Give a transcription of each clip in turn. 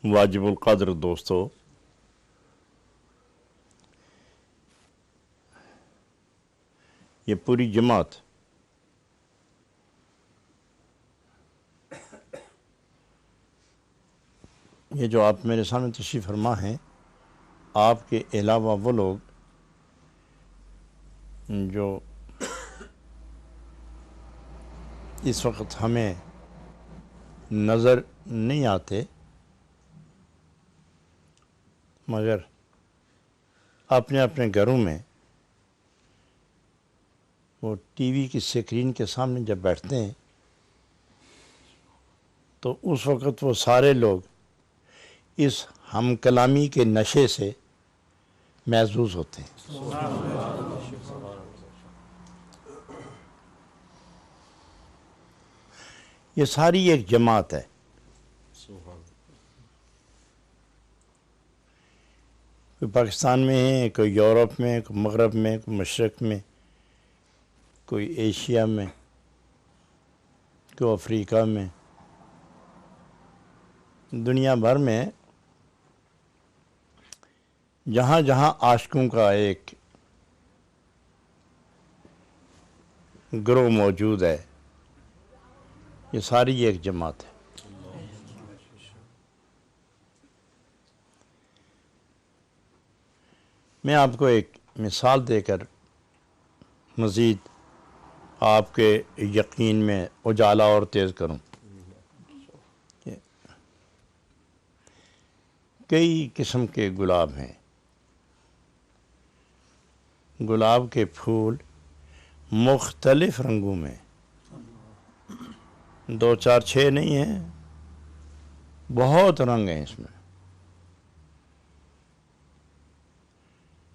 واجب القدر دوستو، یہ پوری جماعت یہ جو آپ میرے سامنے تشریف فرما ہیں، آپ کے علاوہ وہ لوگ جو اس وقت ہمیں نظر نہیں آتے مگر اپنے اپنے گھروں میں وہ ٹی وی کی اسکرین کے سامنے جب بیٹھتے ہیں تو اس وقت وہ سارے لوگ اس ہم کلامی کے نشے سے محظوظ ہوتے ہیں۔ یہ ساری ایک جماعت ہے، کوئی پاکستان میں ہے، کوئی یورپ میں، کوئی مغرب میں، کوئی مشرق میں، کوئی ایشیا میں، کوئی افریقہ میں، دنیا بھر میں جہاں جہاں عاشقوں کا ایک گروہ موجود ہے، یہ ساری ایک جماعت ہے۔ میں آپ کو ایک مثال دے کر مزید آپ کے یقین میں اجالا اور تیز کروں۔ کئی قسم کے گلاب ہیں، گلاب کے پھول مختلف رنگوں میں، 2 4 6 نہیں ہیں، بہت رنگ ہیں اس میں۔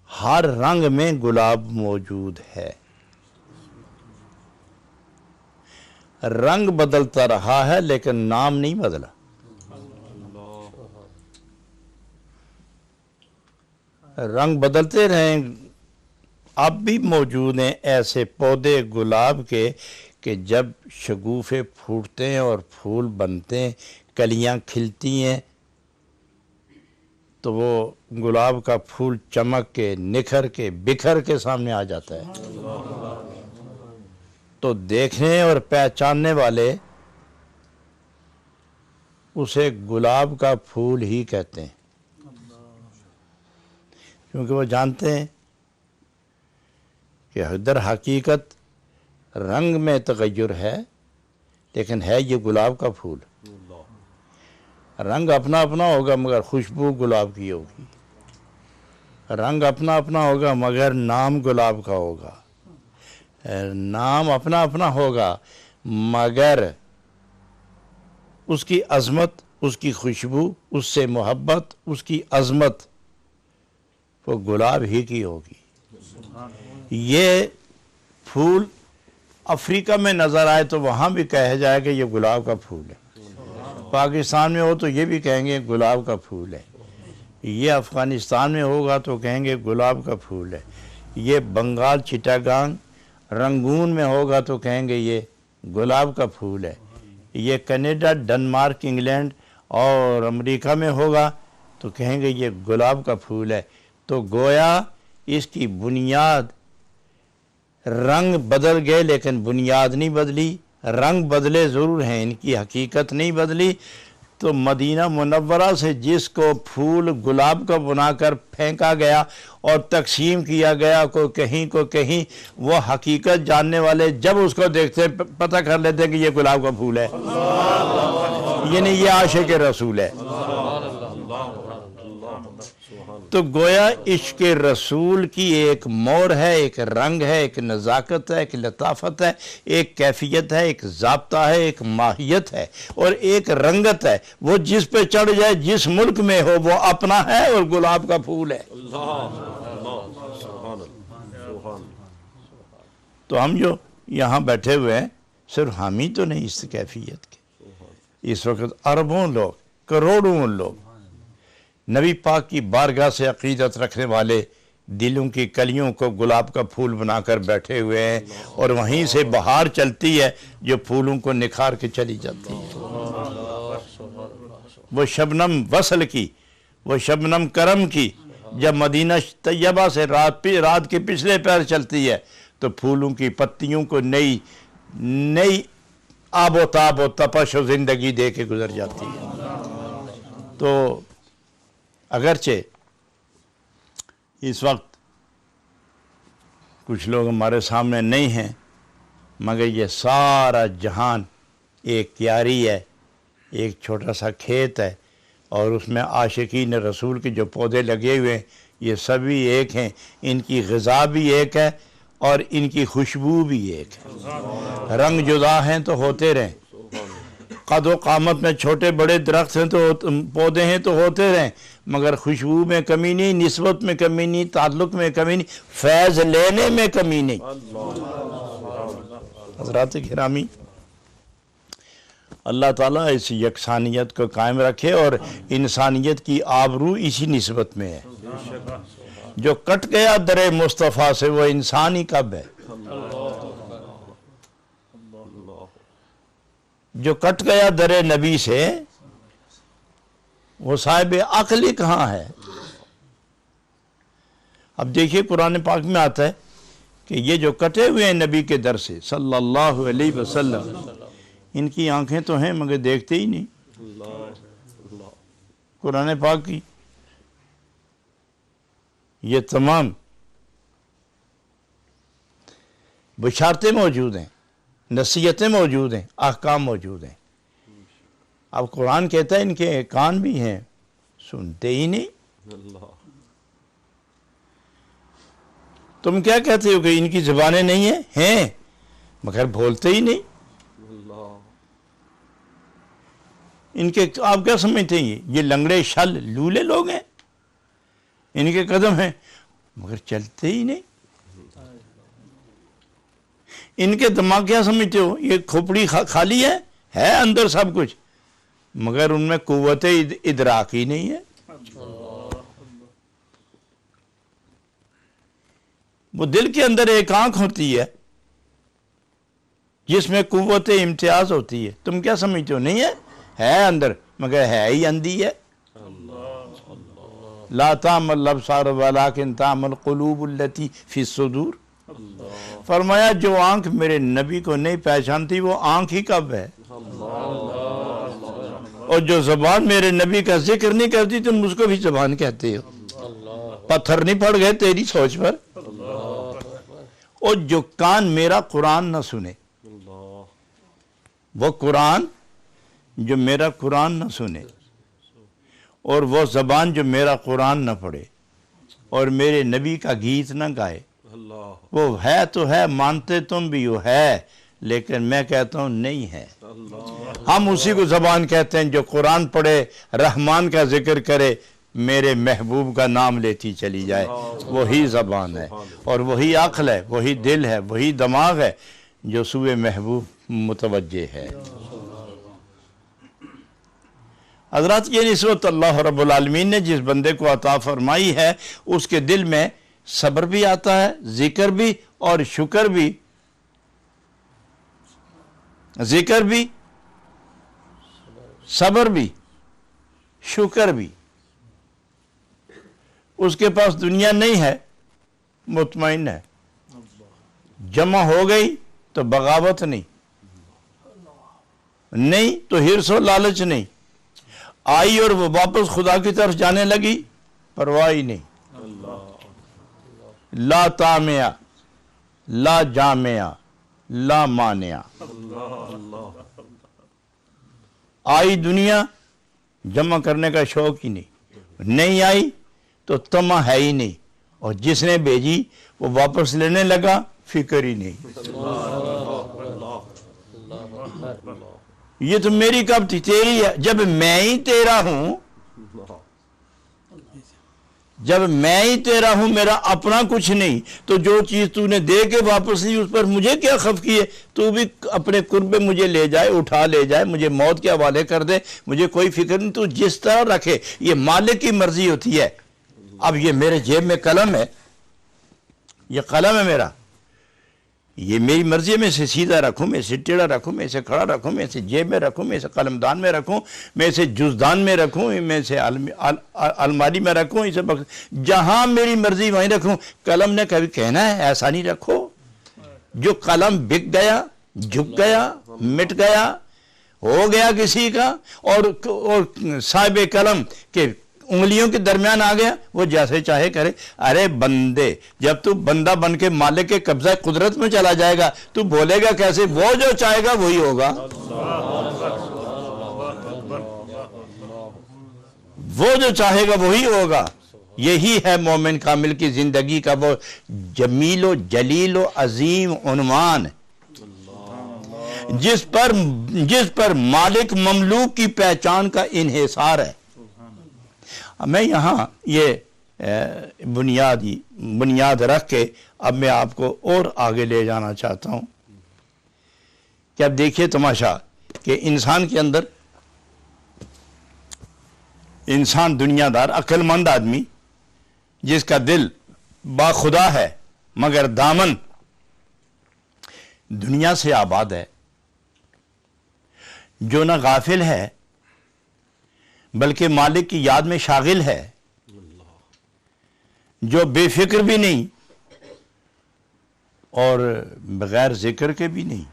ہر رنگ میں گلاب موجود ہے، رنگ بدلتا رہا ہے لیکن نام نہیں بدلا۔ رنگ بدلتے رہیں، اب بھی موجود ہیں ایسے پودے گلاب کے کہ جب شگوفے پھوٹتے ہیں اور پھول بنتے ہیں، کلیاں کھلتی ہیں تو وہ گلاب کا پھول چمک کے، نکھر کے، بکھر کے سامنے آ جاتا ہے، تو دیکھنے اور پہچاننے والے اسے گلاب کا پھول ہی کہتے ہیں، کیونکہ وہ جانتے ہیں کہ در حقیقت رنگ میں تغیر ہے لیکن ہے یہ گلاب کا پھول۔ رنگ اپنا اپنا ہوگا مگر خوشبو گلاب کی ہوگی، رنگ اپنا اپنا ہوگا مگر نام گلاب کا ہوگا، نام اپنا اپنا ہوگا مگر اس کی عظمت، اس کی خوشبو، اس سے محبت، اس کی عظمت وہ گلاب ہی کی ہوگی۔ یہ پھول افریقہ میں نظر آئے تو وہاں بھی کہا جائے کہ یہ گلاب کا پھول ہے، پاکستان میں ہو تو یہ بھی کہیں گے گلاب کا پھول ہے، یہ افغانستان میں ہوگا تو کہیں گے گلاب کا پھول ہے، یہ بنگال چٹاگانگ رنگون میں ہوگا تو کہیں گے یہ گلاب کا پھول ہے، یہ کینیڈا، ڈنمارک، انگلینڈ اور امریکہ میں ہوگا تو کہیں گے یہ گلاب کا پھول ہے۔ تو گویا اس کی بنیاد، رنگ بدل گئے لیکن بنیاد نہیں بدلی، رنگ بدلے ضرور ہیں، ان کی حقیقت نہیں بدلی۔ تو مدینہ منورہ سے جس کو پھول گلاب کا بنا کر پھینکا گیا اور تقسیم کیا گیا کو کہیں، وہ حقیقت جاننے والے جب اس کو دیکھتے پتہ کر لیتے کہ یہ گلاب کا پھول ہے، یعنی یہ عاشق رسول ہے۔ تو گویا عشق رسول کی ایک مور ہے، ایک رنگ ہے، ایک نزاکت ہے، ایک لطافت ہے، ایک کیفیت ہے، ایک ضابطہ ہے، ایک ماہیت ہے اور ایک رنگت ہے۔ وہ جس پہ چڑھ جائے، جس ملک میں ہو، وہ اپنا ہے اور گلاب کا پھول ہے۔ تو ہم جو یہاں بیٹھے ہوئے ہیں صرف ہم ہی تو نہیں اس کیفیت کے، اس وقت اربوں لوگ، کروڑوں لوگ نبی پاک کی بارگاہ سے عقیدت رکھنے والے دلوں کی کلیوں کو گلاب کا پھول بنا کر بیٹھے ہوئے ہیں، اور وہیں سے بہار چلتی ہے جو پھولوں کو نکھار کے چلی جاتی ہے۔ وہ شبنم وصل کی، وہ شبنم کرم کی جب مدینہ طیبہ سے رات کے پچھلے پیر چلتی ہے تو پھولوں کی پتیوں کو نئی آب و تاب و تپش و زندگی دے کے گزر جاتی ہے۔ تو اگرچہ اس وقت کچھ لوگ ہمارے سامنے نہیں ہیں، مگر یہ سارا جہان ایک کیاری ہے، ایک چھوٹا سا کھیت ہے، اور اس میں عاشقین رسول کے جو پودے لگے ہوئے ہیں یہ سبھی ایک ہیں، ان کی غذا بھی ایک ہے اور ان کی خوشبو بھی ایک ہے۔ رنگ جدا ہیں تو ہوتے رہیں، قد و قامت میں چھوٹے بڑے درخت ہیں تو پودے ہیں تو ہوتے رہیں، مگر خوشبو میں کمی نہیں، نسبت میں کمی نہیں، تعلق میں کمی نہیں، فیض لینے میں کمی نہیں۔ حضرات گرامی، اللہ تعالیٰ اس یکسانیت کو قائم رکھے، اور انسانیت کی آبرو اسی نسبت میں ہے۔ جو کٹ گیا در مصطفیٰ سے وہ انسان ہی کب ہے؟ جو کٹ گیا در نبی سے وہ صاحب عقل ہی کہاں ہے؟ اب دیکھیے قرآن پاک میں آتا ہے کہ یہ جو کٹے ہوئے ہیں نبی کے در سے صلی اللہ علیہ وسلم، ان کی آنکھیں تو ہیں مگر دیکھتے ہی نہیں۔ قرآن پاک کی یہ تمام بشارتیں موجود ہیں، نصیحتیں موجود ہیں، احکام موجود ہیں۔ اب قرآن کہتا ہے ان کے کان بھی ہیں، سنتے ہی نہیں۔ تم کیا کہتے ہو کہ ان کی زبانیں نہیں ہیں مگر بولتے ہی نہیں۔ ان کے آپ کیا سمجھتے ہیں یہ لنگڑے شل لولے لوگ ہیں؟ ان کے قدم ہیں مگر چلتے ہی نہیں۔ ان کے دماغ کیا سمجھتے ہو یہ کھوپڑی خالی ہے اندر سب کچھ، مگر ان میں قوت ادراک ہی نہیں ہے۔ وہ دل کے اندر ایک آنکھ ہوتی ہے جس میں قوت امتیاز ہوتی ہے، تم کیا سمجھتے ہو نہیں ہے اندر، مگر ہے ہی اندھی ہے۔ لا تعمل الابصار ولکن تعمل القلوب التي فی الصدور۔ فرمایا جو آنکھ میرے نبی کو نہیں پہچانتی وہ آنکھ ہی کب ہے، اور جو زبان میرے نبی کا ذکر نہیں کرتی تم اس کو بھی زبان کہتے ہو۔ پتھر نہیں پڑ گئے تیری سوچ پر؟ اور جو کان میرا قرآن نہ سنے، وہ قرآن جو میرا قرآن نہ سنے، اور وہ زبان جو میرا قرآن نہ پڑھے اور میرے نبی کا گیت نہ گائے، وہ ہے تو ہے، مانتے تم بھی وہ ہے، لیکن میں کہتا ہوں نہیں ہے۔ ہم اسی کو زبان کہتے ہیں جو قرآن پڑھے، رحمان کا ذکر کرے، میرے محبوب کا نام لیتی چلی جائے، وہی زبان ہے، اور وہی عقل ہے، وہی دل ہے، وہی دماغ ہے جو سوئے محبوب متوجہ ہے۔ حضرات یہ نسبت اللہ رب العالمین نے جس بندے کو عطا فرمائی ہے اس کے دل میں صبر بھی آتا ہے، ذکر بھی اور شکر بھی، ذکر بھی، صبر بھی، شکر بھی۔ اس کے پاس دنیا نہیں ہے، مطمئن ہے، جمع ہو گئی تو بغاوت نہیں تو حرص و لالچ نہیں، آئی اور وہ واپس خدا کی طرف جانے لگی، پرواہ ہی نہیں۔ لا تامع لا جامع لا مانع۔ آئی دنیا، جمع کرنے کا شوق ہی نہیں آئی تو طمع ہے ہی نہیں، اور جس نے بھیجی وہ واپس لینے لگا، فکر ہی نہیں۔ یہ تو میری کب تھی، تیری ہے، جب میں ہی تیرا ہوں، جب میں ہی تیرا ہوں، میرا اپنا کچھ نہیں، تو جو چیز تو نے دے کے واپس لی اس پر مجھے کیا خفقی ہے؟ تو بھی اپنے قرب مجھے لے جائے، اٹھا لے جائے، مجھے موت کے حوالے کر دے، مجھے کوئی فکر نہیں، تو جس طرح رکھے، یہ مالک کی مرضی ہوتی ہے۔ اب یہ میرے جیب میں قلم ہے، یہ قلم ہے میرا، یہ میری مرضی ہے، میں اسے سیدھا رکھوں، میں اسے ٹیڑھا رکھوں، میں اسے کھڑا رکھوں، میں اسے جیب میں رکھوں، میں اسے قلم دان میں رکھوں، میں اسے جزدان میں رکھوں، میں اسے الماری میں رکھوں، اسے جہاں میری مرضی وہیں رکھوں۔ قلم نے کبھی کہنا ہے ایسا نہیں رکھو؟ جو قلم بک گیا، جھک گیا، مٹ گیا، ہو گیا کسی کا، اور صاحب قلم کے انگلیوں کے درمیان آ گیا، وہ جیسے چاہے کرے۔ ارے بندے، جب تو بندہ بن کے مالک کے قبضہ قدرت میں چلا جائے گا تو بولے گا کیسے؟ وہ جو چاہے گا وہی ہوگا، وہ جو چاہے گا وہی ہوگا۔ یہی ہے مومن کامل کی زندگی کا وہ جمیل و جلیل و عظیم عنوان، جس پر مالک مملوک کی پہچان کا انحصار ہے۔ میں یہاں یہ بنیاد رکھ کے اب میں آپ کو اور آگے لے جانا چاہتا ہوں کہ اب دیکھیے تماشا کہ انسان کے اندر، انسان دنیا دار عقل مند آدمی جس کا دل با خدا ہے مگر دامن دنیا سے آباد ہے، جو نہ غافل ہے بلکہ مالک کی یاد میں شاغل ہے، جو بے فکر بھی نہیں اور بغیر ذکر کے بھی نہیں۔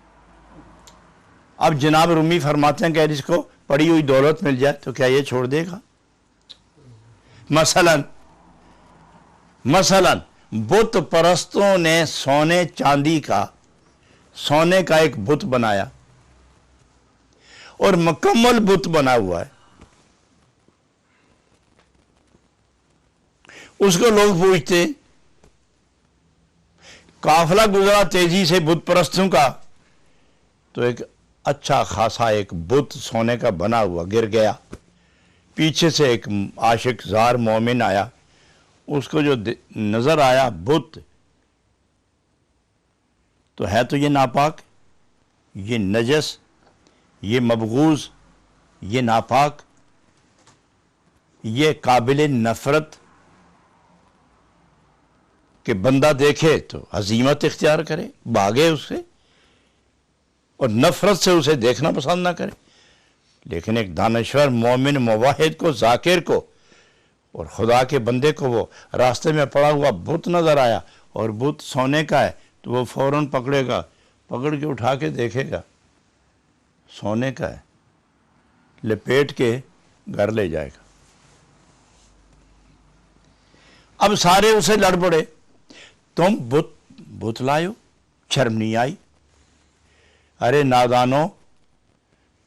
اب جناب رومی فرماتے ہیں کہ جس کو پڑی ہوئی دولت مل جائے تو کیا یہ چھوڑ دے گا؟ مثلا بت پرستوں نے سونے چاندی کا، سونے کا ایک بت بنایا اور مکمل بت بنا ہوا ہے۔ اس کو لوگ پوچھتے، قافلہ گزرا تیزی سے بت پرستوں کا، تو ایک اچھا خاصا ایک بت سونے کا بنا ہوا گر گیا، پیچھے سے ایک عاشق زار مومن آیا، اس کو جو نظر آیا بت، تو ہے تو یہ ناپاک، یہ نجس، یہ مبغوض، یہ ناپاک، یہ قابل نفرت، کہ بندہ دیکھے تو عزیمت اختیار کرے، بھاگے اس سے، اور نفرت سے اسے دیکھنا پسند نہ کرے۔ لیکن ایک دانشور مومن موحد کو، ذاکر کو، اور خدا کے بندے کو وہ راستے میں پڑا ہوا بت نظر آیا اور بت سونے کا ہے، تو وہ فوراً پکڑے گا، پکڑ کے اٹھا کے دیکھے گا سونے کا ہے، لپیٹ کے گھر لے جائے گا۔ اب سارے اسے لڑ پڑے، تم بت لائو، شرم نہیں آئی؟ ارے نادانو،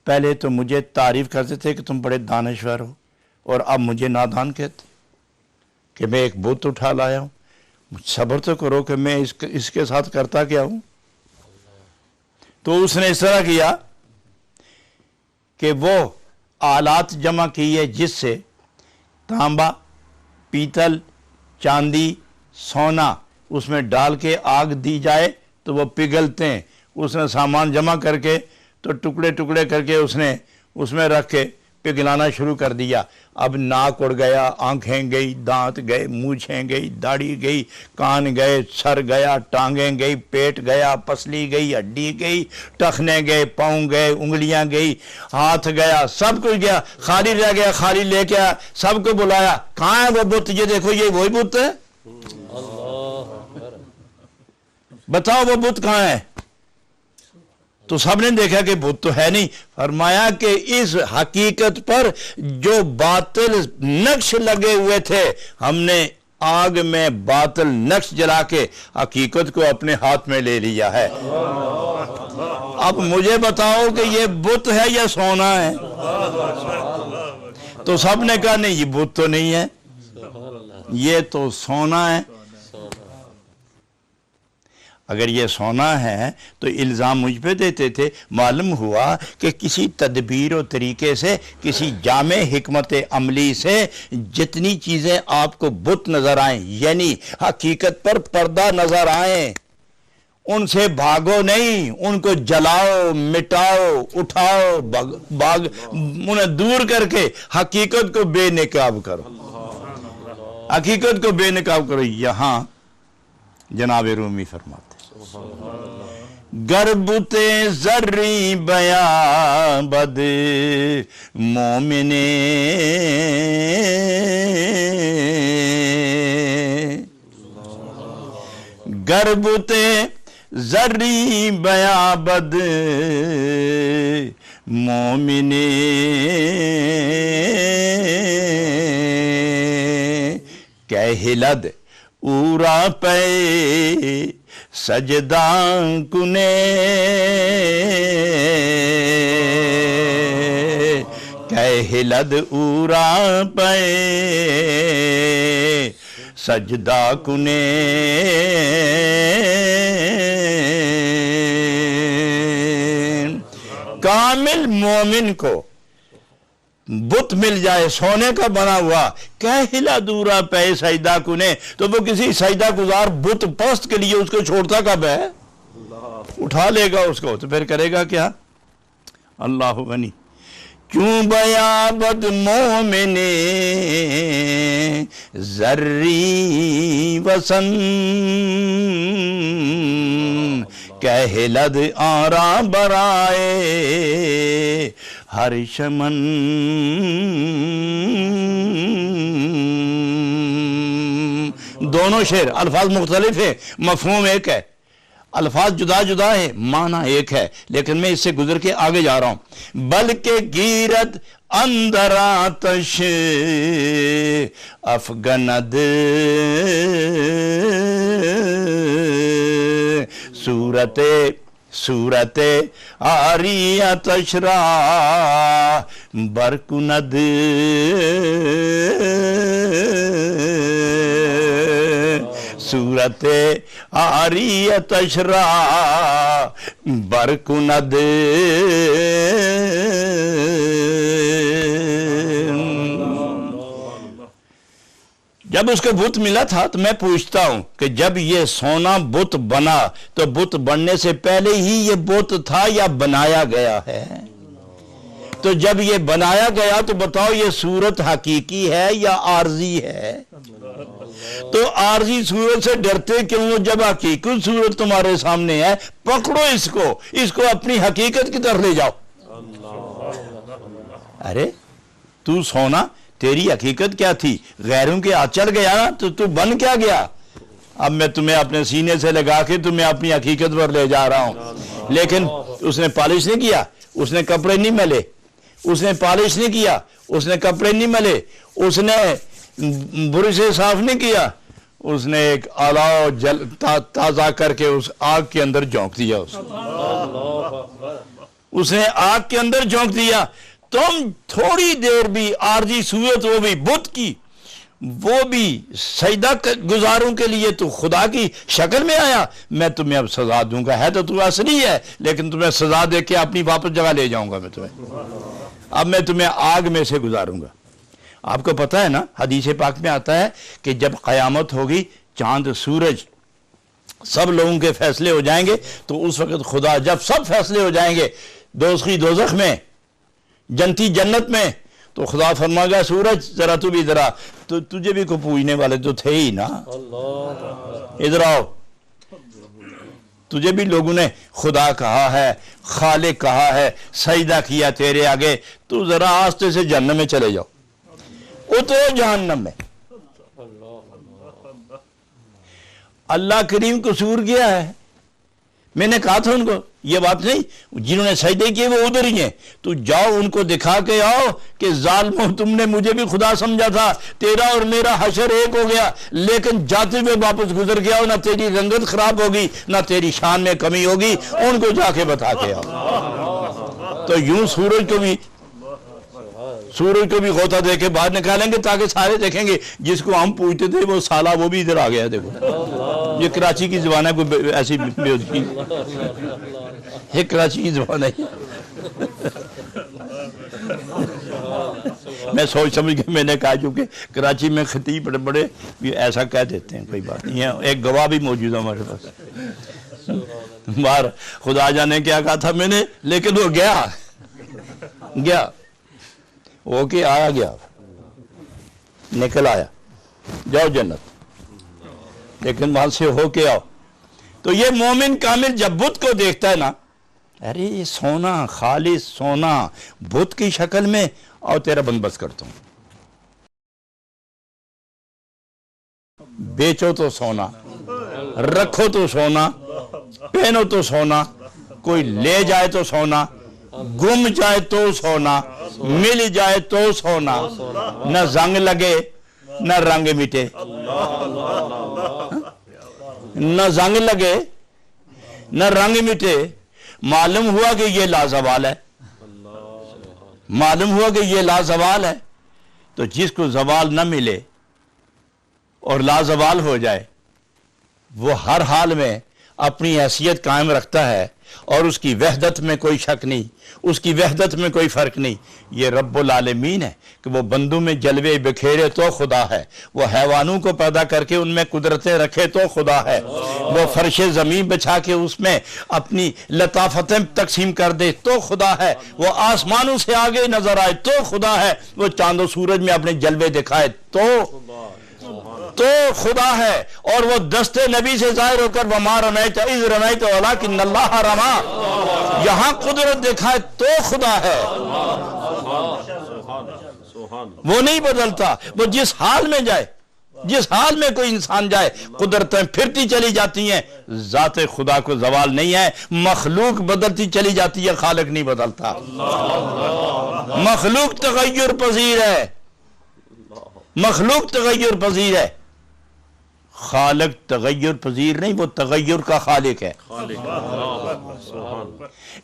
پہلے تو مجھے تعریف کرتے تھے کہ تم بڑے دانشور ہو، اور اب مجھے نادان کہتے کہ میں ایک بت اٹھا لایا ہوں۔ صبر تو کرو کہ میں اس کے ساتھ کرتا کیا ہوں۔ تو اس نے اس طرح کیا کہ وہ آلات جمع کیے جس سے تانبا، پیتل، چاندی، سونا اس میں ڈال کے آگ دی جائے تو وہ پگھلتے ہیں۔ اس نے سامان جمع کر کے تو ٹکڑے ٹکڑے کر کے اس نے اس میں رکھ کے پگھلانا شروع کر دیا۔ اب ناک اڑ گیا، آنکھیں گئی، دانت گئے، مونچھیں گئی، داڑھی گئی، کان گئے، سر گیا، ٹانگیں گئی، پیٹ گیا، پسلی گئی، ہڈی گئی، ٹخنے گئے، پاؤں گئے، انگلیاں گئی، ہاتھ گیا، سب کچھ گیا، خالی رہ گیا، خالی لے کے آیا، سب کو بلایا، کہاں ہے وہ بت؟ یہ دیکھو، یہ وہی بت ہے، بتاؤ وہ بت کہاں ہے؟ تو سب نے دیکھا کہ بت تو ہے نہیں۔ فرمایا کہ اس حقیقت پر جو باطل نقش لگے ہوئے تھے، ہم نے آگ میں باطل نقش جلا کے حقیقت کو اپنے ہاتھ میں لے لیا ہے۔ اب مجھے بتاؤ کہ یہ بت ہے یا سونا ہے؟ تو سب نے کہا نہیں، یہ بت تو نہیں ہے، یہ تو سونا ہے۔ اگر یہ سونا ہے تو الزام مجھ پہ دیتے تھے. معلوم ہوا کہ کسی تدبیر و طریقے سے، کسی جامع حکمت عملی سے جتنی چیزیں آپ کو بت نظر آئیں، یعنی حقیقت پر پردہ نظر آئیں، ان سے بھاگو نہیں، ان کو جلاؤ، مٹاؤ، اٹھاؤ، انہیں دور کر کے حقیقت کو بے نقاب کرو، حقیقت کو بے نقاب کرو. یہاں جناب رومی فرماتے گربت زرری بیاں بد مومن گربت زرری بیاں بد مومن کہلد اورا پے سجداں کنے کہلد اورا پے سجدہ کنے کامل مومن کو بت مل جائے سونے کا بنا ہوا، کہلا دورا پہ سجدہ کنے، تو وہ کسی سجدہ گزار بت پست کے لیے اس کو چھوڑتا کب ہے؟ اٹھا لے گا اس کو تو پھر کرے گا کیا؟ اللہ غنی. کیوں بیابد مومن زری وسن کہلد آرا برائے ہر شمن. دونوں شعر الفاظ مختلف ہیں، مفہوم ایک ہے، الفاظ جدا جدا ہے، معنی ایک ہے، لیکن میں اس سے گزر کے آگے جا رہا ہوں. بلکہ گیرت اندر آتش افغند صورت آری آتش را برکند صورت آری آتش را برکند. جب اس کو بت ملا تھا تو میں پوچھتا ہوں کہ جب یہ سونا بت بنا تو بت بننے سے پہلے ہی یہ بت تھا یا بنایا گیا ہے؟ تو جب یہ بنایا گیا تو بتاؤ یہ صورت حقیقی ہے یا عارضی ہے؟ تو عارضی صورت سے ڈرتے کیوں جب حقیقی صورت تمہارے سامنے ہے؟ پکڑو اس کو اپنی حقیقت کی طرف لے جاؤ. ارے تو سونا تیری حقیقت کیا تھی؟ غیروں کے ہاتھ چڑھ گیا نا تو بن کیا گیا؟ اب میں تمہیں اپنے سینے سے لگا کے تمہیں اپنی حقیقت پر لے جا رہا ہوں. لیکن اس نے پالش نہیں کیا، اس نے کپڑے نہیں ملے، اس نے پالش نہیں کیا، اس نے کپڑے نہیں ملے، اس نے برش سے صاف نہیں کیا، اس نے ایک الاؤ تازہ کر کے اس آگ کے اندر جھونک دیا. اس نے آگ کے اندر جھونک دیا. تم تھوڑی دیر بھی عارضی صورت، وہ بھی بت کی، وہ بھی سجدہ گزاروں کے لیے تو خدا کی شکل میں آیا. میں تمہیں اب سزا دوں گا، ہے تو اصلی ہے لیکن تمہیں سزا دے کے اپنی واپس جگہ لے جاؤں گا. اب میں تمہیں آگ میں سے گزاروں گا. آپ کو پتہ ہے نا، حدیث پاک میں آتا ہے کہ جب قیامت ہوگی، چاند سورج سب لوگوں کے فیصلے ہو جائیں گے، تو اس وقت خدا جب سب فیصلے ہو جائیں گے، دوزخی دوزخ میں، جنتی جنت میں، تو خدا فرمائے گا سورج ذرا تو بھی ذرا، تو تجھے بھی کو پوجنے والے تو تھے ہی نا، ادھر آؤ. تجھے بھی لوگوں نے خدا کہا ہے، خالق کہا ہے، سجدہ کیا تیرے آگے، تو ذرا آستے سے جہنم میں چلے جاؤ، اترو جہنم میں. اللہ کریم قصور کیا ہے؟ میں نے کہا تھا ان کو یہ بات نہیں، جنہوں نے سجدے کیے وہ ادھر ہی ہیں، تو جاؤ ان کو دکھا کے آؤ کہ ظالموں تم نے مجھے بھی خدا سمجھا تھا، تیرا اور میرا حشر ایک ہو گیا، لیکن جاتے ہوئے واپس گزر گیا، نہ تیری رنگت خراب ہوگی نہ تیری شان میں کمی ہوگی. ان کو جا کے بتا کے آؤ. تو یوں سورج کو بھی سورج کو بھی غوطہ دے کے باہر نکالیں گے تاکہ سارے دیکھیں گے جس کو ہم پوچھتے تھے وہ سالا وہ بھی ادھر آ گیا. دیکھو یہ کراچی کی زبان ہے, کوئی ایسی یہ کراچی کی زبان ہے. میں سوچ سمجھ کے میں نے کہا چونکہ کراچی میں خطیب بڑے بڑے ایسا کہہ دیتے ہیں, کوئی بات نہیں ہے. ایک گواہ بھی موجود ہے ہمارے پاس. باہر خدا جانے کیا کہا تھا میں نے, لیکن وہ گیا وہ کہ آیا گیا نکل آیا, جاؤ جنت, لیکن وہاں سے ہو کے آؤ. تو یہ مومن کامل جب بت کو دیکھتا ہے نا, ارے یہ سونا خالص سونا بت کی شکل میں, اور تیرا بندوبست کرتا ہوں. بیچو تو سونا, رکھو تو سونا, پہنو تو سونا, کوئی لے جائے تو سونا, گم جائے تو سونا, مل جائے تو سونا, نہ زنگ لگے نہ رنگ مٹے. نہ زنگ لگے نہ رنگ مٹے. معلوم ہوا کہ یہ لازوال ہے, معلوم ہوا کہ یہ لازوال ہے. تو جس کو زوال نہ ملے اور لازوال ہو جائے وہ ہر حال میں اپنی حیثیت قائم رکھتا ہے, اور اس کی وحدت میں کوئی شک نہیں, اس کی وحدت میں کوئی فرق نہیں. یہ رب العالمین ہے کہ وہ بندوں میں جلوے بکھیرے تو خدا ہے, وہ حیوانوں کو پیدا کر کے ان میں قدرتیں رکھے تو خدا ہے, وہ فرش زمین بچھا کے اس میں اپنی لطافتیں تقسیم کر دے تو خدا ہے, وہ آسمانوں سے آگے نظر آئے تو خدا ہے, وہ چاند و سورج میں اپنے جلوے دکھائے تو خدا ہے, اور وہ دست نبی سے ظاہر ہو کر وما رمیت اذ رمیت ولکن اللہ رما, یہاں قدرت دکھائے تو خدا ہے. وہ نہیں بدلتا. وہ جس حال میں جائے, جس حال میں کوئی انسان جائے, قدرتیں پھرتی چلی جاتی ہیں. ذات خدا کو زوال نہیں ہے, مخلوق بدلتی چلی جاتی ہے, خالق نہیں بدلتا. مخلوق تغیر پذیر ہے, مخلوق تغیر پذیر ہے, خالق تغیر پذیر نہیں, وہ تغیر کا خالق ہے.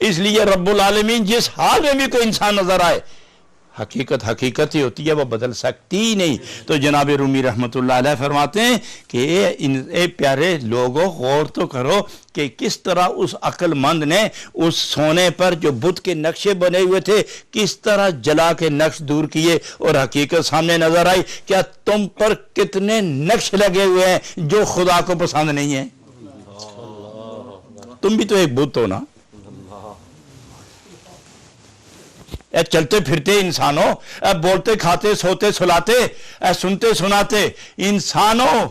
اس لیے رب العالمین جس حال میں بھی کوئی انسان نظر آئے, حقیقت حقیقت ہی ہوتی ہے, وہ بدل سکتی ہی نہیں. تو جناب رومی رحمت اللہ علیہ فرماتے ہیں کہ اے پیارے لوگوں, غور تو کرو کہ کس طرح اس عقل مند نے اس سونے پر جو بت کے نقشے بنے ہوئے تھے کس طرح جلا کے نقش دور کیے, اور حقیقت سامنے نظر آئی. کیا تم پر کتنے نقش لگے ہوئے ہیں جو خدا کو پسند نہیں ہیں؟ تم بھی تو ایک بت ہو نا. اے چلتے پھرتے انسانوں, اے بولتے کھاتے سوتے سلاتے, اے سنتے سناتے انسانوں,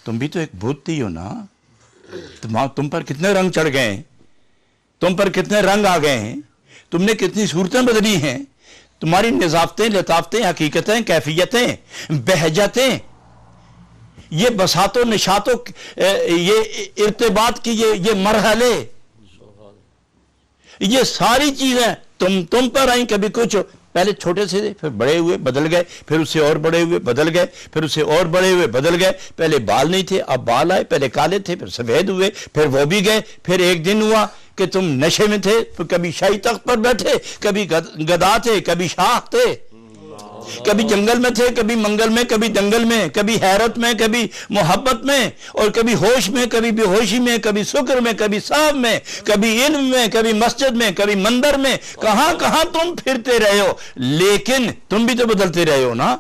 تم بھی تو ایک بت ہی ہو نا. تم پر کتنے رنگ چڑھ گئے ہیں, تم پر کتنے رنگ آ گئے ہیں, تم نے کتنی صورتیں بدلی ہیں. تمہاری نظافتیں, لطافتیں, حقیقتیں, کیفیتیں, بہجتیں, یہ بساتوں نشاتوں, یہ ارتباط کی یہ مرحلے, یہ ساری چیزیں تم پر آئیں. کبھی کچھ پہلے چھوٹے سے تھے, پھر بڑے ہوئے بدل گئے, پھر اس سے اور بڑے ہوئے بدل گئے, پھر اس سے اور بڑے ہوئے بدل گئے. پہلے بال نہیں تھے, اب بال آئے, پہلے کالے تھے, پھر سفید ہوئے, پھر وہ بھی گئے. پھر ایک دن ہوا کہ تم نشے میں تھے, پھر کبھی شاہی تخت پر بیٹھے, کبھی گدا تھے, کبھی شاہ تھے, کبھی جنگل میں تھے, کبھی منگل میں, کبھی دنگل میں, کبھی حیرت میں, کبھی محبت میں, اور کبھی ہوش میں, کبھی بے ہوشی میں, کبھی سکر میں, کبھی صاحب میں, کبھی علم میں, کبھی مسجد میں, کبھی مندر میں. کہاں کہاں تم پھرتے رہے ہو, لیکن تم بھی تو بدلتے رہے ہو نا.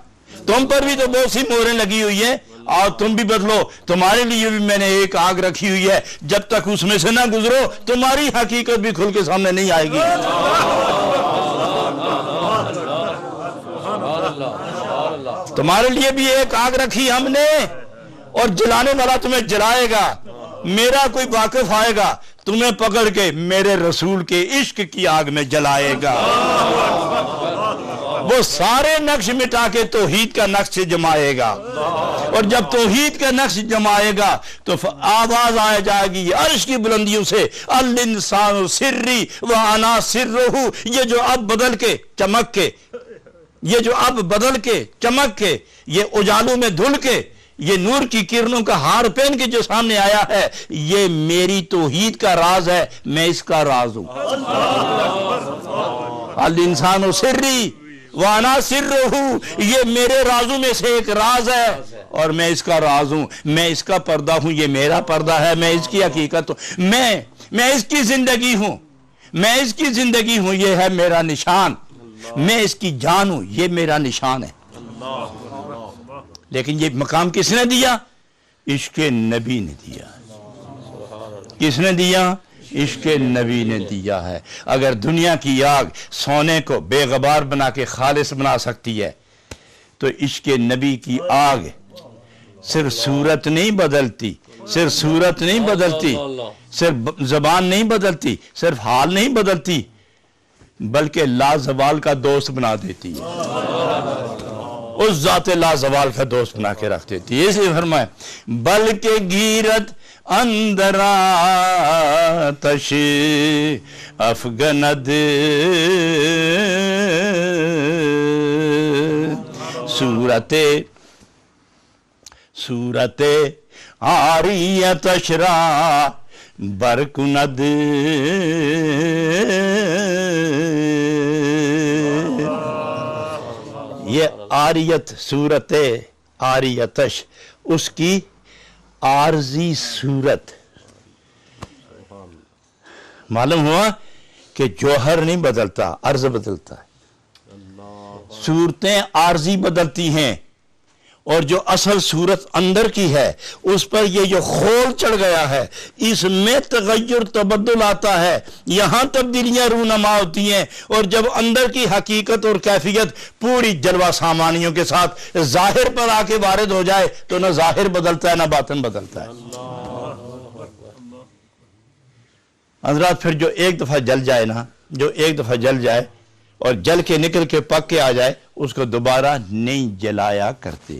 تم پر بھی تو بہت سی مہریں لگی ہوئی ہیں, اور تم بھی بدلو. تمہارے لیے بھی میں نے ایک آگ رکھی ہوئی ہے, جب تک اس میں سے نہ گزرو تمہاری حقیقت بھی کھل کے سامنے نہیں آئے گی. تمہارے لیے بھی ایک آگ رکھی ہم نے, اور جلانے والا تمہیں جلائے گا. میرا کوئی واقف آئے گا, تمہیں پکڑ کے میرے رسول کے عشق کی آگ میں جلائے گا. وہ سارے نقش مٹا کے توحید کا نقش جمائے گا, اور جب توحید کا نقش جمائے گا تو آواز آ جائے گی عرش کی بلندیوں سے, الانسان سری وانا سرہ. یہ جو اب بدل کے چمک کے, یہ جو اب بدل کے چمک کے, یہ اجالوں میں دھل کے, یہ نور کی کرنوں کا ہار پہن کے جو سامنے آیا ہے, یہ میری توحید کا راز ہے, میں اس کا راز ہوں. الانسان سری وانا سرہو، یہ میرے رازوں میں سے ایک راز ہے اور میں اس کا راز ہوں، میں اس کا پردہ ہوں، یہ میرا پردہ ہے، میں اس کی حقیقت ہوں، میں اس کی زندگی ہوں، میں اس کی زندگی ہوں، یہ ہے میرا نشان، میں اس کی جان ہوں، یہ میرا نشان ہے۔ لیکن یہ مقام کس نے دیا؟ عشق نبی نے دیا۔ کس نے دیا؟ عشق نبی نے دیا ہے۔ اگر دنیا کی آگ سونے کو بے غبار بنا کے خالص بنا سکتی ہے تو عشق نبی کی آگ صرف صورت نہیں بدلتی، صرف صورت نہیں بدلتی، صرف زبان نہیں بدلتی، صرف حال نہیں بدلتی، بلکہ لازوال کا دوست بنا دیتی ہے، اس ذات لازوال کا دوست بنا کے رکھ دیتی ہے۔ اس لیے فرمایا بلکہ گیرت اندر آتش افگند صورت عاریتش را برکند، یہ عاریت، صورت عاریتش، اس کی عارضی صورت، معلوم ہوا کہ جوہر نہیں بدلتا، عرض بدلتا ہے، صورتیں عارضی بدلتی ہیں، اور جو اصل صورت اندر کی ہے اس پر یہ جو خول چڑھ گیا ہے اس میں تغیر تبدل آتا ہے، یہاں تبدیلیاں رونما ہوتی ہیں، اور جب اندر کی حقیقت اور کیفیت پوری جلوہ سامانیوں کے ساتھ ظاہر پر آ کے وارد ہو جائے تو نہ ظاہر بدلتا ہے نہ باطن بدلتا ہے۔ حضرات پھر جو ایک دفعہ جل جائے نا، جو ایک دفعہ جل جائے اور جل کے نکل کے پک کے آ جائے، اس کو دوبارہ نہیں جلایا کرتے،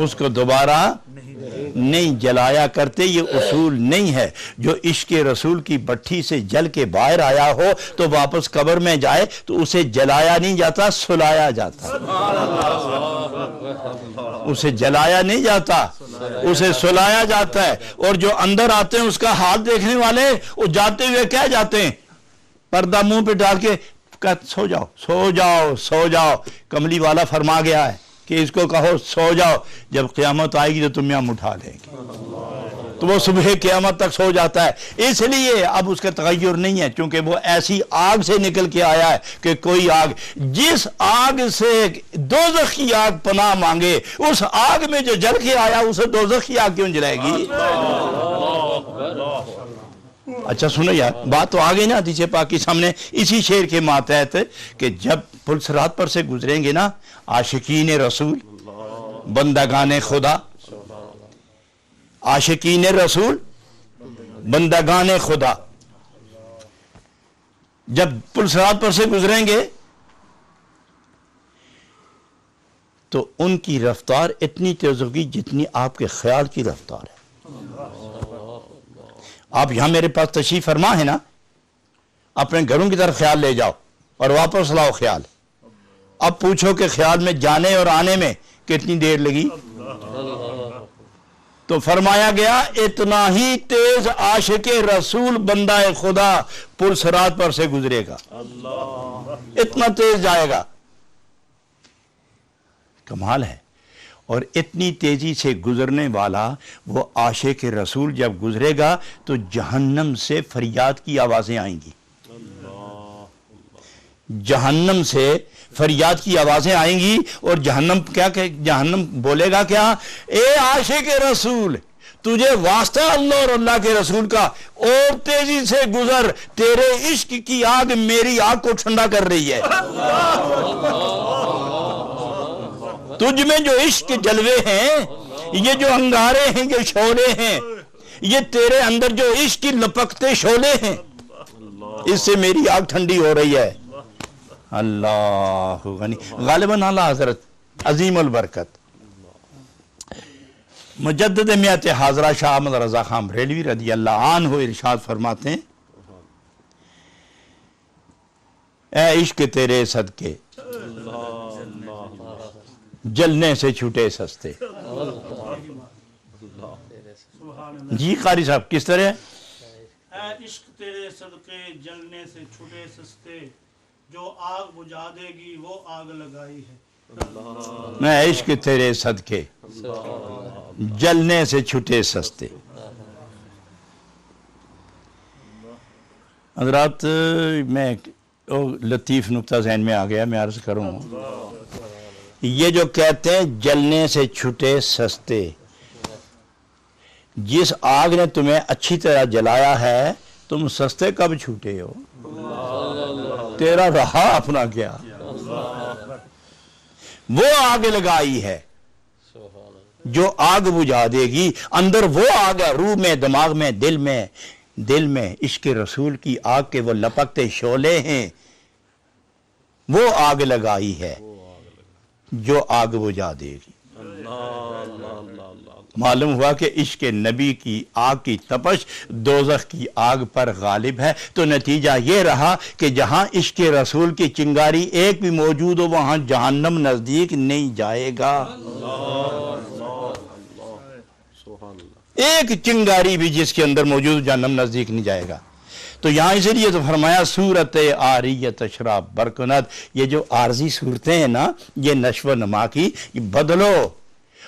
اس کو دوبارہ نہیں جلایا کرتے، یہ اصول نہیں ہے۔ جو عشق رسول کی بٹھی سے جل کے باہر آیا ہو تو واپس قبر میں جائے تو اسے جلایا نہیں جاتا، سلایا جاتا، اسے جلایا نہیں جاتا، اسے سلایا جاتا ہے۔ اور جو اندر آتے ہیں اس کا حال دیکھنے والے وہ جاتے ہوئے کہہ جاتے ہیں، پردہ منہ پہ ڈال کے سو جاؤ سو جاؤ سو جاؤ، کملی والا فرما گیا ہے کہ اس کو کہو سو جاؤ، جب قیامت آئے گی تو تم یہاں اٹھا لیں گے، تو وہ صبح قیامت تک سو جاتا ہے۔ اس لیے اب اس کا تغیر نہیں ہے، چونکہ وہ ایسی آگ سے نکل کے آیا ہے کہ کوئی آگ، جس آگ سے دوزخ کی آگ پناہ مانگے، اس آگ میں جو جل کے آیا اسے دوزخ کی آگ کیوں جلائے گی؟ اچھا سنو یار، بات تو آگے نا حدیث پاک کے سامنے اسی شعر کے ماتحت کہ جب پل صراط پر سے گزریں گے نا عاشقین رسول، بندگان خدا، عاشقین رسول بندگان خدا، جب پل صراط پر سے گزریں گے تو ان کی رفتار اتنی تیز ہوگی جتنی آپ کے خیال کی رفتار ہے۔ آپ یہاں میرے پاس تشریف فرما ہے نا، اپنے گھروں کی طرف خیال لے جاؤ اور واپس لاؤ خیال، اب پوچھو کہ خیال میں جانے اور آنے میں کتنی دیر لگی؟ تو فرمایا گیا اتنا ہی تیز عاشق رسول بندہ خدا پل صراط پر سے گزرے گا، اتنا تیز جائے گا، کمال ہے۔ اور اتنی تیزی سے گزرنے والا وہ عاشق رسول جب گزرے گا تو جہنم سے فریاد کی آوازیں آئیں گی، جہنم سے فریاد کی آوازیں آئیں گی، اور جہنم کیا کہ جہنم بولے گا کیا؟ اے عاشق رسول، تجھے واسطہ اللہ اور اللہ کے رسول کا، اور تیزی سے گزر، تیرے عشق کی آگ میری آگ کو ٹھنڈا کر رہی ہے۔ تجھ میں جو عشق کے جلوے ہیں، یہ جو انگارے ہیں، یہ شعلے ہیں، یہ تیرے اندر جو عشق کی لپکتے شعلے ہیں، اس سے میری آگ ٹھنڈی ہو رہی ہے۔ اللہ غنی، غالباً اعلیٰ حضرت عظیم البرکت مجدد میت حاضرہ شاہ احمد رضا خان بریلوی رضی اللہ عنہ ارشاد فرماتے ہیں، اے عشق تیرے صدقے جلنے سے چھوٹے سستے۔ جی قاری صاحب کس طرح؟ اے عشق تیرے صدقے جلنے سے چھوٹے سستے، جو آگ بجھا دے گی وہ آگ لگائی ہے. میں عشق تیرے صدقے جلنے سے چھٹے سستے. حضرات میں لطیف نقطہ ذہن میں آ گیا، میں عرض کروں. یہ جو کہتے ہیں جلنے سے چھٹے سستے، جس آگ نے تمہیں اچھی طرح جلایا ہے تم سستے کب چھوٹے ہو؟ تیرا رہا اپنا کیا؟ وہ آگ لگائی ہے جو آگ بجھا دے گی. اندر وہ آگ ہے، روح میں، دماغ میں، دل میں عشق رسول کی آگ کے وہ لپکتے شعلے ہیں. وہ آگ لگائی ہے جو آگ بجھا دے گی. معلوم ہوا کہ عشق نبی کی آگ کی تپش دوزخ کی آگ پر غالب ہے. تو نتیجہ یہ رہا کہ جہاں عشق رسول کی چنگاری ایک بھی موجود ہو وہاں جہنم نزدیک نہیں جائے گا. ایک چنگاری بھی جس کے اندر موجود جہنم نزدیک نہیں جائے گا. تو یہاں اس لیے تو فرمایا صورت عاریت اشراب برکنت. یہ جو عارضی صورتیں ہیں نا، یہ نشو و نما کی بدلو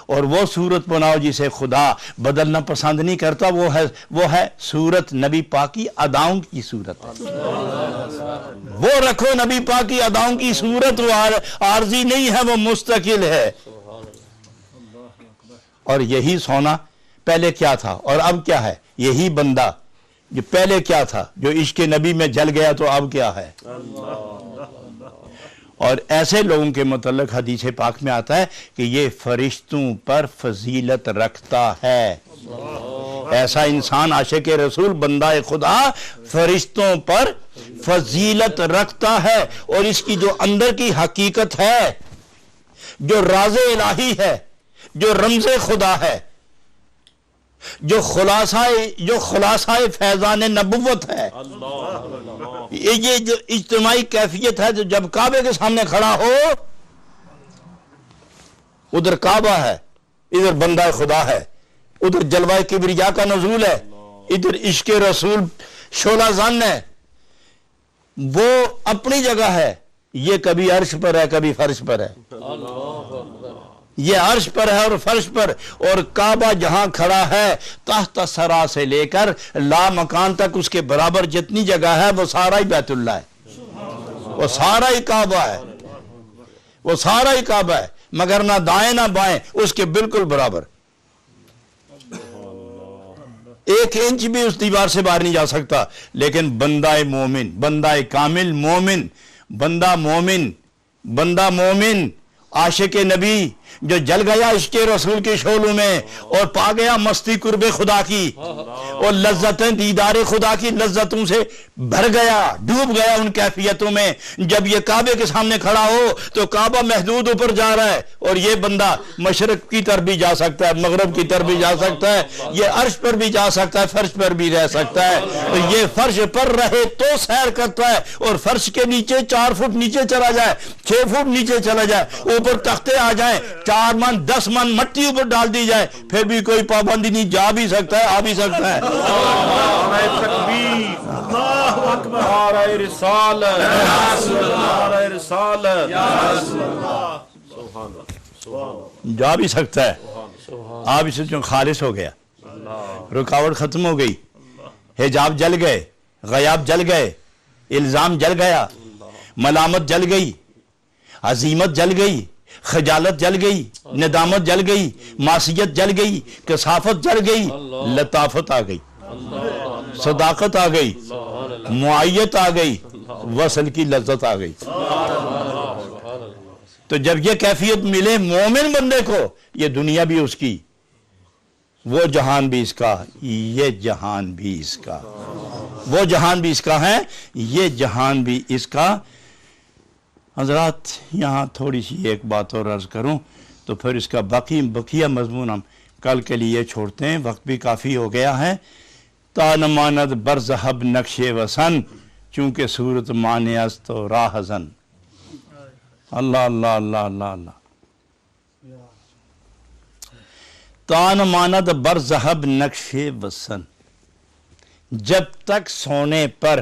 اور وہ صورت بناؤ جسے خدا بدلنا پسند نہیں کرتا. وہ ہے صورت نبی پاک کی اداؤں کی صورت ہے. وہ رکھو نبی پاک کی اداؤں کی صورت، وہ عارضی نہیں ہے، وہ مستقل ہے. اور یہی سونا پہلے کیا تھا اور اب کیا ہے؟ یہی بندہ جو پہلے کیا تھا، جو عشق نبی میں جل گیا تو اب کیا ہے. اور ایسے لوگوں کے متعلق حدیث پاک میں آتا ہے کہ یہ فرشتوں پر فضیلت رکھتا ہے. ایسا انسان عاشق رسول بندہ خدا فرشتوں پر فضیلت رکھتا ہے. اور اس کی جو اندر کی حقیقت ہے، جو راز الہی ہے، جو رمز خدا ہے، جو خلاصہ فیضان نبوت ہے، یہ جو اجتماعی کیفیت ہے، جو جب کعبے کے سامنے کھڑا ہو، ادھر کعبہ ہے، ادھر بندہ خدا ہے، ادھر جلوہ کبریا کا نزول ہے، ادھر عشق رسول شعلہ زن ہے. وہ اپنی جگہ ہے، یہ کبھی عرش پر ہے کبھی فرش پر ہے. یہ عرش پر ہے اور فرش پر. اور کعبہ جہاں کھڑا ہے تحت سرا سے لے کر لا مکان تک اس کے برابر جتنی جگہ ہے وہ سارا ہی بیت اللہ ہے، وہ سارا ہی کعبہ ہے، وہ سارا ہی کعبہ ہے، مگر نہ دائیں نہ بائیں، اس کے بالکل برابر. 1 انچ بھی اس دیوار سے باہر نہیں جا سکتا. لیکن بندہ مومن، بندہ کامل مومن، بندہ مومن عاشق نبی جو جل گیا عشق رسول کے شعلوں میں اور پا گیا مستی قرب خدا کی اور لذتیں دیدار خدا کی لذتوں سے بھر گیا، ڈوب گیا ان کیفیتوں میں. جب یہ کعبے کے سامنے کھڑا ہو تو کعبہ محدود اوپر جا رہا ہے اور یہ بندہ مشرق کی طرف بھی جا سکتا ہے، مغرب کی طرف بھی جا سکتا ہے، یہ عرش پر بھی جا سکتا ہے، فرش پر بھی رہ سکتا ہے. تو یہ فرش پر رہے تو سیر کرتا ہے، اور فرش کے نیچے 4 فٹ نیچے چلا جائے، 6 فٹ نیچے چلا جائے، اوپر تختے آ جائیں، 4 من 10 من مٹی اوپر ڈال دی جائے، پھر بھی کوئی پابندی نہیں، جا بھی سکتا ہے، آ بھی سکتا ہے. جا بھی سکتا ہے، آ بھی سکتا ہے. خالص ہو گیا، رکاوٹ ختم ہو گئی، حجاب جل گئے، غیاب جل گئے، الزام جل گیا، ملامت جل گئی، عزیمت جل گئی، خجالت جل گئی، ندامت جل گئی، معصیت جل گئی، کثافت جل گئی، لطافت آ گئی، صداقت آ گئی، معیت آ گئی، وصل کی لذت آ گئی. تو جب یہ کیفیت ملے مومن بندے کو، یہ دنیا بھی اس کی، وہ جہان بھی اس کا، یہ جہان بھی اس کا، وہ جہان بھی اس کا ہے، یہ جہان بھی اس کا. حضرات یہاں تھوڑی سی ایک بات اور عرض کروں تو پھر اس کا بقیہ مضمون ہم کل کے لیے چھوڑتے ہیں، وقت بھی کافی ہو گیا ہے. تا نماند برزہب نقش وسن چونکہ صورت مانے است تو راہ زن. اللہ اللہ اللہ اللہ اللہ. تا نماند برزہب نقش وسن، جب تک سونے پر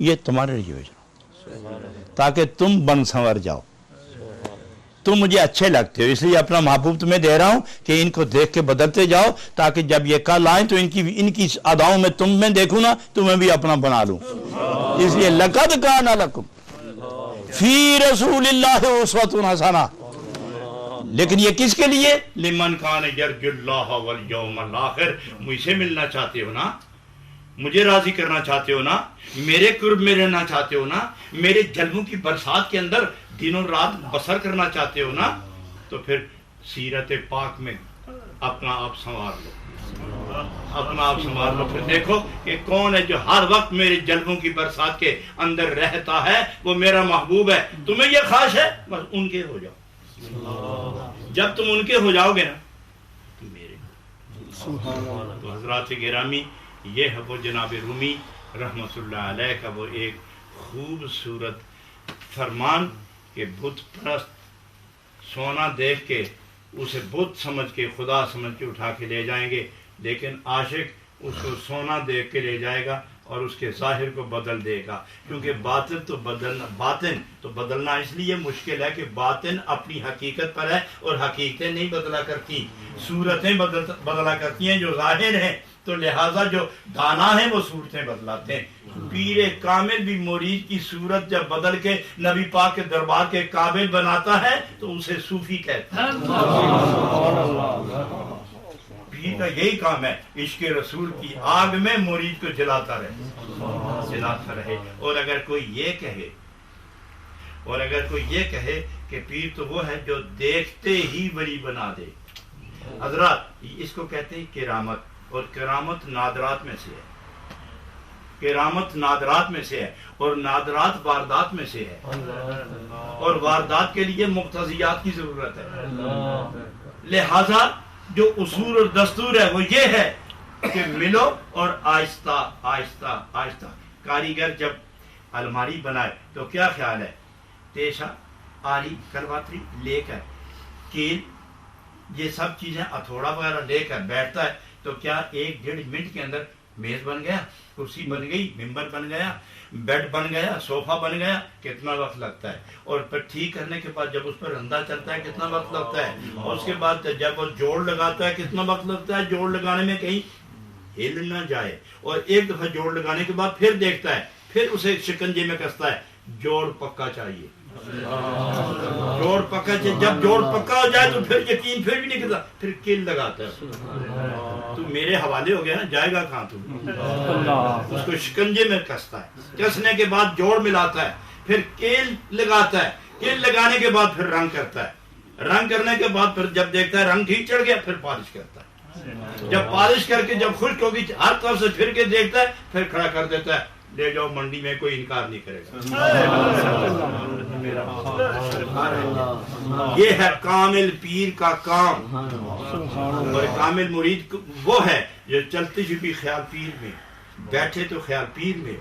یہ تمہارے لیے بھیج رہا ہوں تاکہ تم بن سنور جاؤ. تم مجھے اچھے لگتے ہو اس لیے اپنا محبوب تمہیں دے رہا ہوں کہ ان کو دیکھ کے بدلتے جاؤ تاکہ جب یہ کل آئیں تو ان کی اداؤں میں تم میں دیکھوں نا تمہیں بھی اپنا بنا لوں. اس لیے لقد کان لکم فی رسول اللہ اسوۃ حسنہ. لیکن یہ کس کے لیے؟ لمن کان یرجو اللہ والیوم الاخر. مجھ سے ملنا چاہتے ہو نا، مجھے راضی کرنا چاہتے ہو نا، میرے قرب میں رہنا چاہتے ہو نا، میرے جلووں کی برسات کے اندر دنوں رات بسر کرنا چاہتے ہو نا، تو پھر سیرت پاک میں اپنا آپ سنوار لو، اپنا آپ سنوار لو. پھر دیکھو کہ کون ہے جو ہر وقت میرے جلووں کی برسات کے اندر رہتا ہے، وہ میرا محبوب ہے. تمہیں یہ خواہش ہے بس ان کے ہو جاؤ. جب تم ان کے ہو جاؤ گے نا تو میرے. تو حضرات گرامی، یہ ہے وہ جناب رومی رحمت اللہ علیہ کا وہ ایک خوبصورت فرمان کہ بت پرست سونا دیکھ کے اسے بت سمجھ کے خدا سمجھ کے اٹھا کے لے جائیں گے، لیکن عاشق اس کو سونا دیکھ کے لے جائے گا اور اس کے ظاہر کو بدل دے گا. کیونکہ باطن تو بدلنا اس لیے مشکل ہے کہ باطن اپنی حقیقت پر ہے اور حقیقتیں نہیں بدلا کرتی، صورتیں بدلا کرتی ہیں جو ظاہر ہیں. تو لہٰذا جو دانا ہیں وہ صورتیں بدلاتے ہیں. پیر کامل بھی مرید کی صورت جب بدل کے نبی پاک کے دربار کے قابل بناتا ہے تو اسے صوفی کہتے ہیں. پیر کا یہی کام ہے، عشق رسول کی آگ میں مرید کو جلاتا رہے. اور اگر کوئی یہ کہے کہ پیر تو وہ ہے جو دیکھتے ہی ولی بنا دے. حضرات اس کو کہتے ہیں کرامت، اور کرامت نادرات میں سے ہے. کرامت نادرات میں سے ہے اور نادرات واردات میں سے ہے، اور واردات کے لیے مقتضیات کی ضرورت ہے. لہذا جو اصول اور دستور ہے وہ یہ ہے کہ ملو اور آہستہ آہستہ آہستہ. کاریگر جب الماری بنائے تو کیا خیال ہے؟ تیشہ، آری، کلواتری لے کر، کیل، یہ سب چیزیں ہتھوڑا وغیرہ لے کر بیٹھتا ہے تو کیا 1-1.5 منٹ کے اندر میز بن گیا، کرسی بن گئی، ممبر بن گیا، بیڈ بن گیا، صوفہ بن گیا؟ کتنا وقت لگتا ہے. اور پھر ٹھیک کرنے کے بعد جب اس پر رندہ چلتا ہے کتنا وقت لگتا ہے. اور اس کے بعد جب وہ جوڑ لگاتا ہے کتنا وقت لگتا ہے. جوڑ لگانے میں کہیں ہل نہ جائے. اور ایک دفعہ جوڑ لگانے کے بعد پھر دیکھتا ہے، پھر اسے شکنجے میں کستا ہے. جوڑ پکا چاہیے، جوڑ پکا چاہیے. جب جوڑ پکا ہو جائے تو پھر یقین پھر بھی نہیں کرتا، پھر کل لگاتا ہے. تو میرے حوالے ہو گیا نا، جائے گا کہاں تو. اس کو شکنجے میں کستا ہے، کسنے کے بعد جوڑ ملاتا ہے، پھر کیل لگاتا ہے. کیل لگانے کے بعد پھر رنگ کرتا ہے. رنگ کرنے کے بعد پھر جب دیکھتا ہے رنگ ٹھیک چڑھ گیا پھر پالش کرتا ہے. جب پالش کر کے جب خشک ہوگی ہر طرف سے پھر کے دیکھتا ہے، پھر کھڑا کر دیتا ہے. لے جاؤ منڈی میں، کوئی انکار نہیں کرے گا. یہ ہے کامل پیر کا کام. اور کامل مرید وہ ہے جو چلتے بھی خیال پیر میں، بیٹھے تو خیال پیر میں،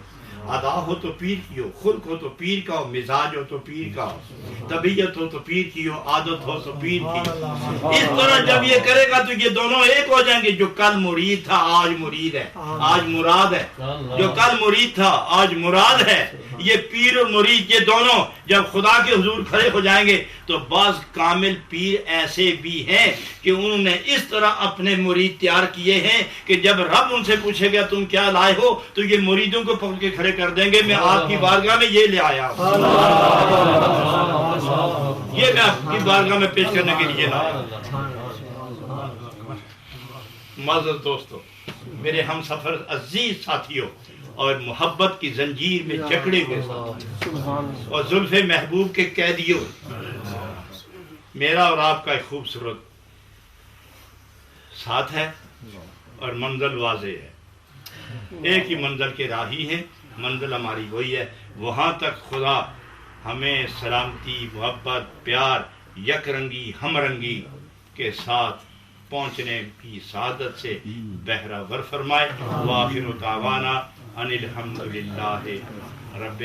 ادا ہو تو پیر کی ہو، خلق ہو تو پیر کا ہو، مزاج ہو تو پیر کا ہو، طبیعت ہو تو پیر کی ہو، عادت ہو تو پیر کی. اس طرح جب یہ کرے گا تو یہ دونوں ایک ہو جائیں گے. جو کل مرید تھا آج مرید ہے، آج مراد ہے. جو کل مرید تھا آج مراد ہے. یہ پیر اور مرید یہ دونوں جب خدا کے حضور کھڑے ہو جائیں گے تو بعض کامل پیر ایسے بھی ہیں کہ انہوں نے اس طرح اپنے مرید تیار کیے ہیں کہ جب رب ان سے پوچھے گا تم کیا لائے ہو تو یہ مریدوں کو پکڑ کے کھڑے کر دیں گے، میں آپ کی بارگاہ میں یہ لے آیا ہوں، یہ میں آپ کی بارگاہ میں پیش کرنے کے لیے لایا. معزز دوستو، میرے ہم سفر عزیز ساتھیوں اور محبت کی زنجیر میں جکڑے ہوئے ساتھ اور زلف محبوب کے قیدیوں، میرا اور آپ کا ایک خوبصورت ساتھ ہے اور منزل واضح ہے. ایک ہی منزل کے راہی ہیں. منزل ہماری وہی ہے، وہاں تک خدا ہمیں سلامتی، محبت، پیار، یک رنگی، ہم رنگی کے ساتھ پہنچنے کی سعادت سے بہرہ ور فرمائے. وآخر دعوانا ان الحمد للہ رب